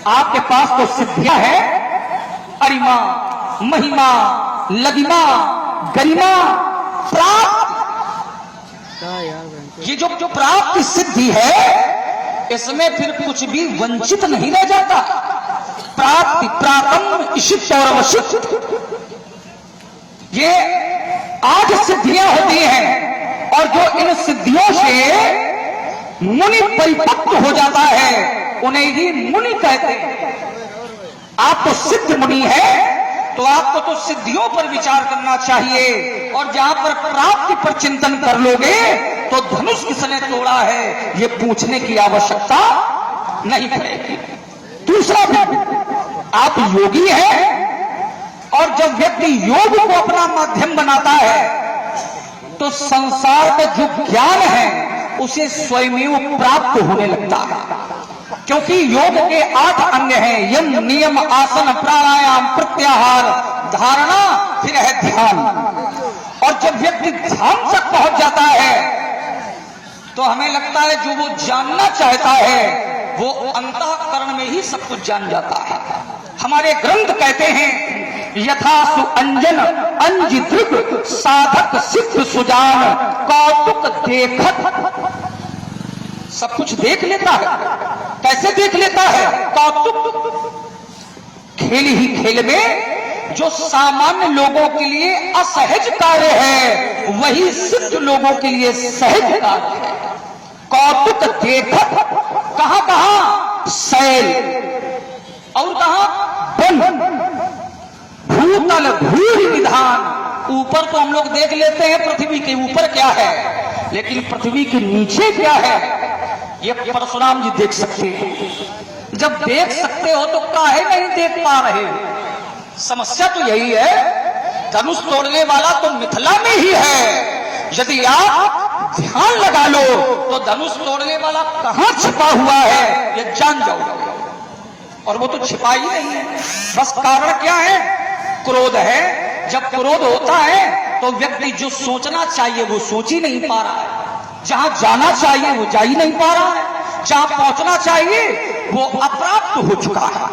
आपके पास तो सिद्धियां हैं, अरिमा, महिमा, लगिमा, गरिमा, प्राप्त। ये जो प्राप्त सिद्धि है, इसमें फिर कुछ भी वंचित नहीं रह जाता। प्राप्ति, प्रातम, इशित और अवशित, ये आज सिद्धियां होती हैं, और जो इन सिद्धियों से मुनि परिपक्व हो जाता है उन्हें ही मुनि कहते हैं। आप तो सिद्ध मुनि है, तो आपको तो सिद्धियों पर विचार करना चाहिए, और जहां पर प्राप्ति पर चिंतन कर लोगे तो धनुष किसने तोड़ा है ये पूछने की आवश्यकता नहीं पड़ेगी। दूसरा भी, आप योगी हैं, और जब व्यक्ति योग को अपना माध्यम बनाता है तो संसार में जो ज्ञान है उसे स्वयं प्राप्त होने लगता है, क्योंकि योग के 8 अंग हैं, यम, नियम, आसन, प्राणायाम, प्रत्याहार, धारणा, फिर है ध्यान। और जब व्यक्ति ध्यान तक पहुंच जाता है तो हमें लगता है जो वो जानना चाहता है वो अंतःकरण में ही सब कुछ जान जाता है। हमारे ग्रंथ कहते हैं, यथा सुअंजन अंजिदृग साधक सिद्ध सुजान कौतुक देखत। सब कुछ देख लेता है। कैसे देख लेता है? कौतुक। खेल ही खेल में जो सामान्य लोगों के लिए असहज कार्य है वही सिद्ध लोगों के लिए सहज कार्य है। कौतुक देखत, कहां कहां? शैल, और कहां? वन, भूतल, भूरि विधान। ऊपर तो हम लोग देख लेते हैं पृथ्वी के ऊपर क्या है, लेकिन पृथ्वी के नीचे क्या है ये परशुराम जी देख सकते हैं। जब देख सकते हो तो काहे नहीं देख पा रहे? समस्या तो यही है, धनुष तोड़ने वाला तो मिथिला में ही है। यदि आप ध्यान लगा लो तो धनुष तोड़ने वाला कहां छिपा हुआ है ये जान जाओ, और वो तो छिपा ही नहीं है। बस कारण क्या है? क्रोध है। जब क्रोध होता है तो व्यक्ति जो सोचना चाहिए वो सोच ही नहीं पा रहा है, जहां जाना चाहिए वो जा ही नहीं पा रहा है, जहां पहुंचना चाहिए वो अप्राप्त हो चुका है।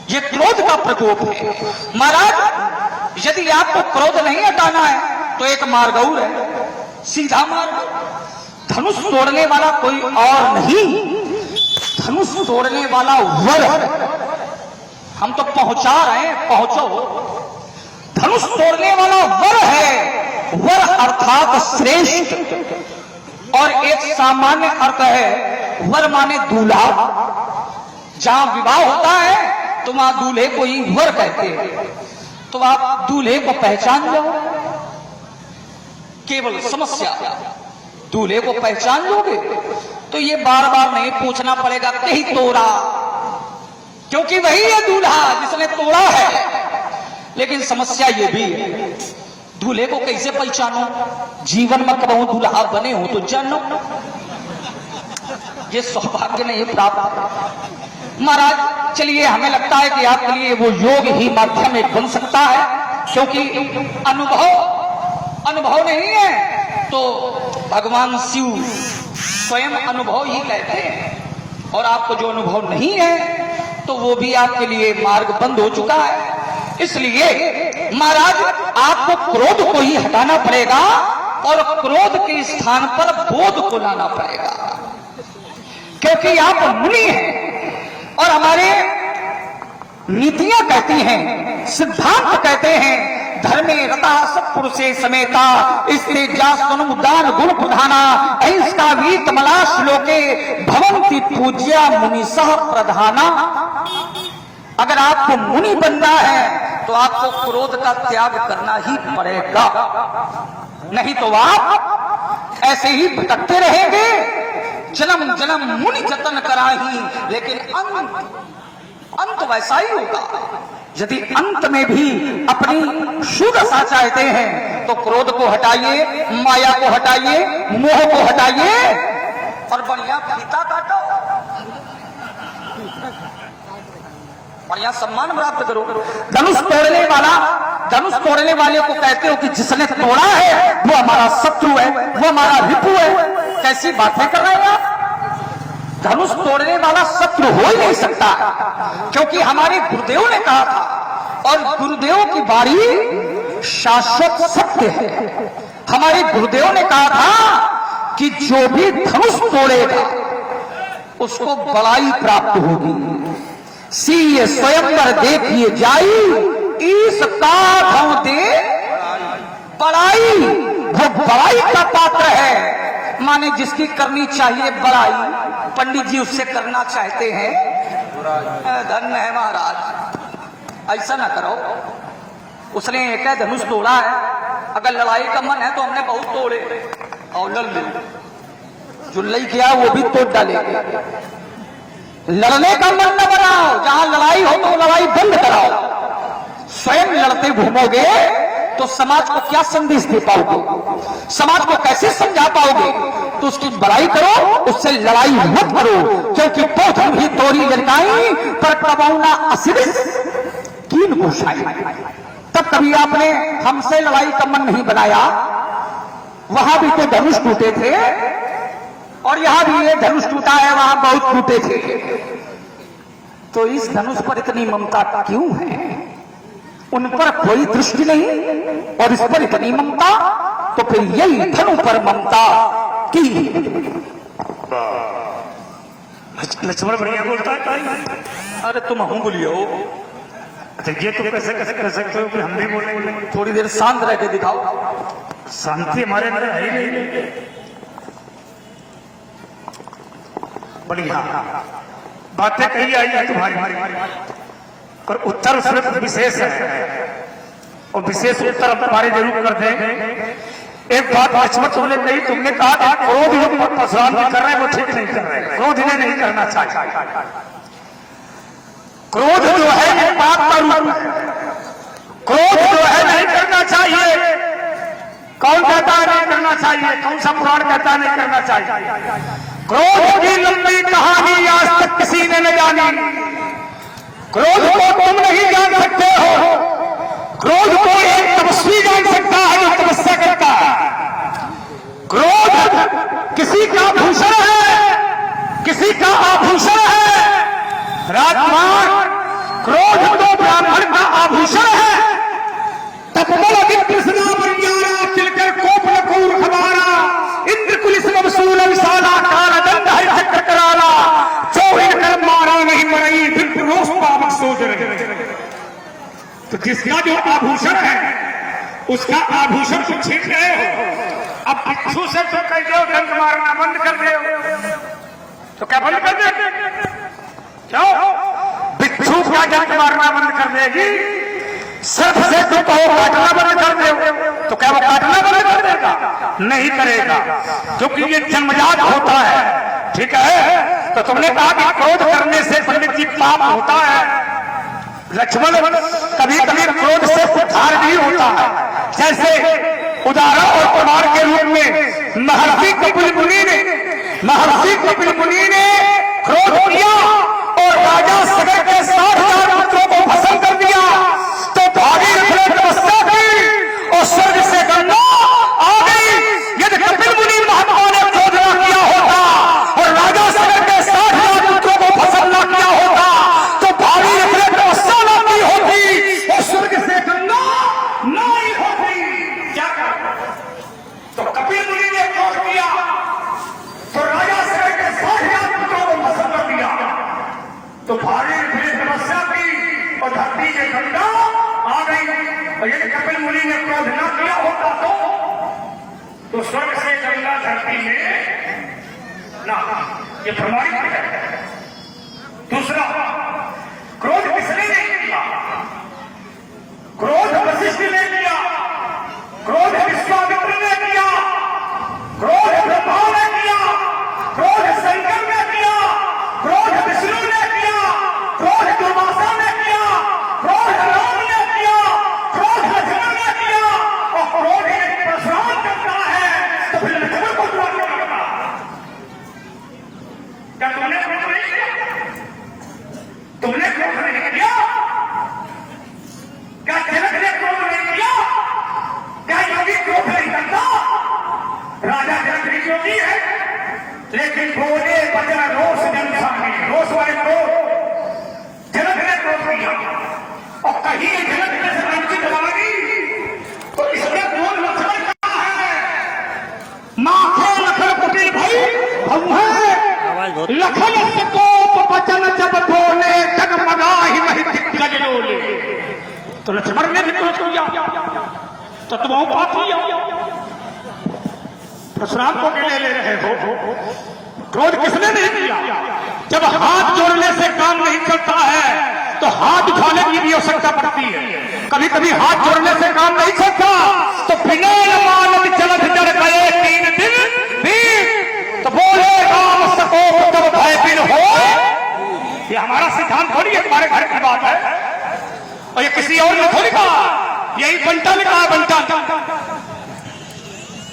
ये क्रोध का प्रकोप है। महाराज, यदि आपको क्रोध नहीं हटाना है तो एक मार्ग और है, सीधा मार्ग। धनुष तोड़ने वाला कोई और नहीं, धनुष तोड़ने वाला वर। हम तो पहुंचा रहे हैं, पहुंचो। धनुष तोड़ने वाला वर है। वर अर्थात श्रेष्ठ, और एक सामान्य अर्थ है वर माने दूल्हा। जहां विवाह होता है तो वहां दूल्हे को ही वर कहते हैं। तो आप दूल्हे को पहचान जाओ, केवल समस्या, दूल्हे को पहचान लोगे तो ये बार बार नहीं पूछना पड़ेगा कहीं तोड़ा, क्योंकि वही है दूल्हा जिसने तोड़ा है। लेकिन समस्या ये भी है, दूल्हे को कैसे पहचानो? जीवन में कबहू दूल्हा बने हो तो जानो, ये सौभाग्य नहीं प्राप्त। महाराज चलिए, हमें लगता है कि आपके लिए वो योग ही माध्यम एक बन सकता है, क्योंकि अनुभव नहीं है तो भगवान शिव स्वयं अनुभव ही कहते हैं, और आपको जो अनुभव नहीं है तो वो भी आपके लिए मार्ग बंद हो चुका है। इसलिए महाराज आपको क्रोध को ही हटाना पड़ेगा, और क्रोध के स्थान पर बोध को लाना पड़ेगा, क्योंकि आप मुनि हैं। और हमारे नीतियां कहती हैं, सिद्धांत कहते हैं, धर्मे रता सत्पुरुषे समेता स्त्री जास्तनु दान गुण प्रधाना अहिंसा वीत मला श्लोके भवन्ति पूज्या मुनिसः प्रधाना। अगर आपको मुनि बनना है तो आपको क्रोध का त्याग करना ही पड़ेगा, नहीं तो आप ऐसे ही भटकते रहेंगे। जन्म जन्म मुनि जतन कराही, लेकिन अंत वैसा ही होगा। यदि अंत में भी अपनी सुदशा चाहते हैं तो क्रोध को हटाइए, माया को हटाइए, मोह को हटाइए, और बढ़िया फीता काटो, बढ़िया सम्मान प्राप्त करो। धनुष तोड़ने वाले को कहते हो कि जिसने तोड़ा है वो हमारा शत्रु है, वो हमारा रिपु है। कैसी बातें कर रहे हैं आप? धनुष तोड़ने वाला शत्रु हो ही नहीं सकता, क्योंकि हमारे गुरुदेव ने कहा था और गुरुदेव की बारी शाश्वत सत्य है। हमारे गुरुदेव ने कहा था कि जो भी धनुष तोड़ेगा उसको बड़ाई प्राप्त होगी। सीए स्वयंवर देखिए जाई, इसका धौ दे बड़ाई। वो बड़ाई का पात्र है, माने जिसकी करनी चाहिए बड़ाई, पंडित जी उससे करना चाहते हैं धन्य है महाराज। ऐसा ना करो, उसने एक धनुष तोड़ा है, अगर लड़ाई का मन है तो हमने बहुत तोड़े और लड़ ले, जो लई किया वो भी तोड़ डालेंगे। लड़ने का मन न बनाओ, जहां लड़ाई हो तो लड़ाई बंद कराओ। स्वयं लड़ते घूमोगे तो समाज को क्या संदेश दे पाओगे, समाज को कैसे समझा पाओगे? तो उसकी बड़ाई करो, उससे लड़ाई मत करो, क्योंकि पोथन भी तोड़ी लड़काई पर कबौना असिरिस कीन गोशाई। तब कभी आपने हमसे लड़ाई का मन नहीं बनाया, वहां भी तो धनुष टूटे थे और यहां भी ये धनुष टूटा है, वहां बहुत टूटे थे। तो इस धनुष पर इतनी ममता क्यों है? उन पर कोई दृष्टि नहीं और इस पर इतनी ममता, तो फिर यही धनु पर ममता की। लक्ष्मण बढ़िया बोलता है। अरे तुम हूं बोलियो। अच्छा ये तो कैसे कैसे कर सकते हो कि हम भी बोले? थोड़ी देर शांत रह के दिखाओ। शांति हमारे अंदर है ही नहीं। बढ़िया बातें कही आई है तुम्हारी, पर उत्तर उसमें कुछ विशेष है और विशेष उत्तर हम तुम्हारे जरूर कर दें। एक बात लक्ष्मण तुमने कही, तुमने कहा कि क्रोध जो परशुराम जी कर रहे हैं वो ठीक नहीं कर रहे, क्रोध इन्हें नहीं करना चाहिए। क्रोध जो है ये पाप का रूप है, क्रोध जो है नहीं करना चाहिए। कौन कहता है नहीं करना चाहिए? कौन सा पुराण कहता है नहीं करना चाहिए? क्रोध की लंबी कहानी आज तक किसी ने न जानी। क्रोध को तुम नहीं जान सकते हो, क्रोध को एक तपस्वी जान सकता है जो तपस्या करता है। क्रोध किसी का भूषण है, किसी का आभूषण है। राजकुमार, क्रोध तो ब्राह्मण का आभूषण है। तपबल कृष्णा बंजारा चिलकर कोप नकूर खबारा, इंद्र कुलिस मसूल विशाला काला दंड हरि चक्र कराला, चौहिन कर मारा नहीं मरई फिर रोष पावक सोच रहे। तो जिसका जो आभूषण है उसका आभूषण को छीन रहे हो। अब भिक्षु से तो कह दो डंक मारना बंद कर दे, तो क्या बंद कर दे? क्यों? भिक्षु क्या डंक मारना बंद कर देगी? सर्प से तो कहो काटना बंद कर दे, तो क्या वो काटना बंद कर देगा? नहीं करेगा, क्योंकि ये जन्मजात होता है। ठीक है, तो तुमने कहा कि क्रोध करने से पंडित जी पाप होता है। लक्ष्मण, कभी कभी क्रोध से उद्धार भी होता है। जैसे उदाहरण और प्रमाण के रूप में महर्षि कपिल मुनि ने क्रोध किया और राजा सगर के 60,000 पुत्रों को भस्म कर दिया। तो भागीरथ ने तपस्या की और स्वर्ग से गंगा आ गई। यदि कपिल मुनि महात्मा ने क्रोध न किया होता और राजा सगर के 60,000 पुत्रों को भस्म न किया होता, तो भागीरथ ने तपस्या न की होती और स्वर्ग से गंगा नहीं होती। क्या कर? तो कपिल मुनि ने क्रोध किया तो राजा सगर के 60,000 पुत्रों को भस्म कर दिया। तो भागीरथ ने तपस्या की और धरती के गंगा आ गई। और यदि कपिल मुनि ने क्रोध न किया होता तो स्वर्ग से गंगा धरती में ना, ये प्रमाणित है। दूसरा, क्रोध किसने नहीं किया? क्रोध वशिष्ठ ने किया, क्रोध विश्वामित्र ने किया, क्रोध ब्रह्मा ने किया, क्रोध शंकर ने किया, क्रोध विष्णु ने किया, क्रोध दुर्वासा ने किया, क्रोध राम ने किया, क्रोध लक्ष्मण ने किया। और क्रोध एक परशुराम करता है तो फिर लक्ष्मण को क्रोध नहीं करता? क्या तुमने क्रोध नहीं किया? तुमने क्रोध नहीं किया? क्या जनक ने क्रोध नहीं किया? क्या योगी क्रोध नहीं करता? राजा जनक भी योगी है, लेकिन बोले बजा रोष तो लक्ष्मण ने भी क्रोध किया, तो तुम पापी परशुराम को ले रहे हो। क्रोध किसने नहीं किया? जब हाथ जोड़ने से काम नहीं चलता है तो हाथ उठाने की भी आवश्यकता पड़ती है। कभी कभी हाथ जोड़ने से काम नहीं चलता तो बिना मानव चलत जड़ गए 3 दिन तो बोले राम सको तब भय बिन हो। ये हमारा सिद्धांत थोड़ी है, तुम्हारे घर की बात है और ये किसी और ने थोड़ी कहा, यही बंटा ने कहा, बंटा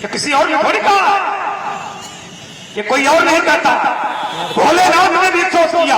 ये किसी और ने थोड़ी कहा, ये कोई और नहीं कहता। भोलेनाथ ने भी सोच किया